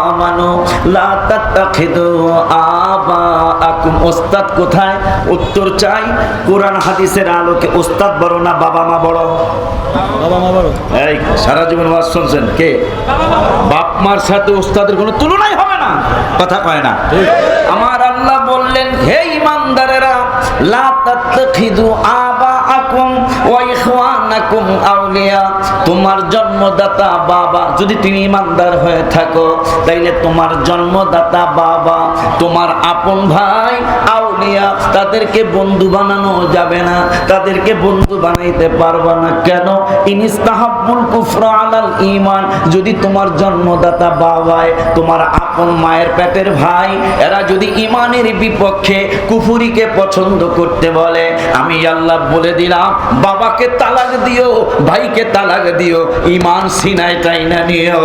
আমানু লা তাত্তাখিদু আবাআকুম। ওস্তাদ কোথায়? উত্তর চাই কোরআন হাদিসের আলোকে। ওস্তাদ বড় না বাবা মা বড়? বাবা মা বড়। এই সারা জীবন ওয়াজ শুনছেন, কে? বাপ মার সাথে ওস্তাদের কোনো তুলনাই হবে না। কথা কয় না। আমার আল্লাহ বললেন, হে ঈমানদারেরা, লা তাত্তাখিদু আবাআকুম ওয়া ইখওয়ানাকুম আউলিয়া। তোমার জন্মদাতা বাবা, যদি তুমি ঈমানদার হয়ে থাকো তাইলে তোমার জন্মদাতা বাবা, তোমার আপন ভাই আউলিয়া, তাদেরকে বন্ধু বানানো যাবে না, তাদেরকে বন্ধু বানাইতে পারবে না। কেন? ইনিস্তাহাব্বুল কুফরা আলাল ঈমান। যদি তোমার জন্মদাতা বাবায়, তোমার আপন মায়ের পেটের ভাই, এরা যদি ঈমানের বিপক্ষে কুফরিকে পছন্দ করতে বলে, আমি আল্লাহ বলে দিলাম, বাবাকে তালাক দিও, ভাইকে তালাক দিও, ঈমান সিনায় টাইনা নিও।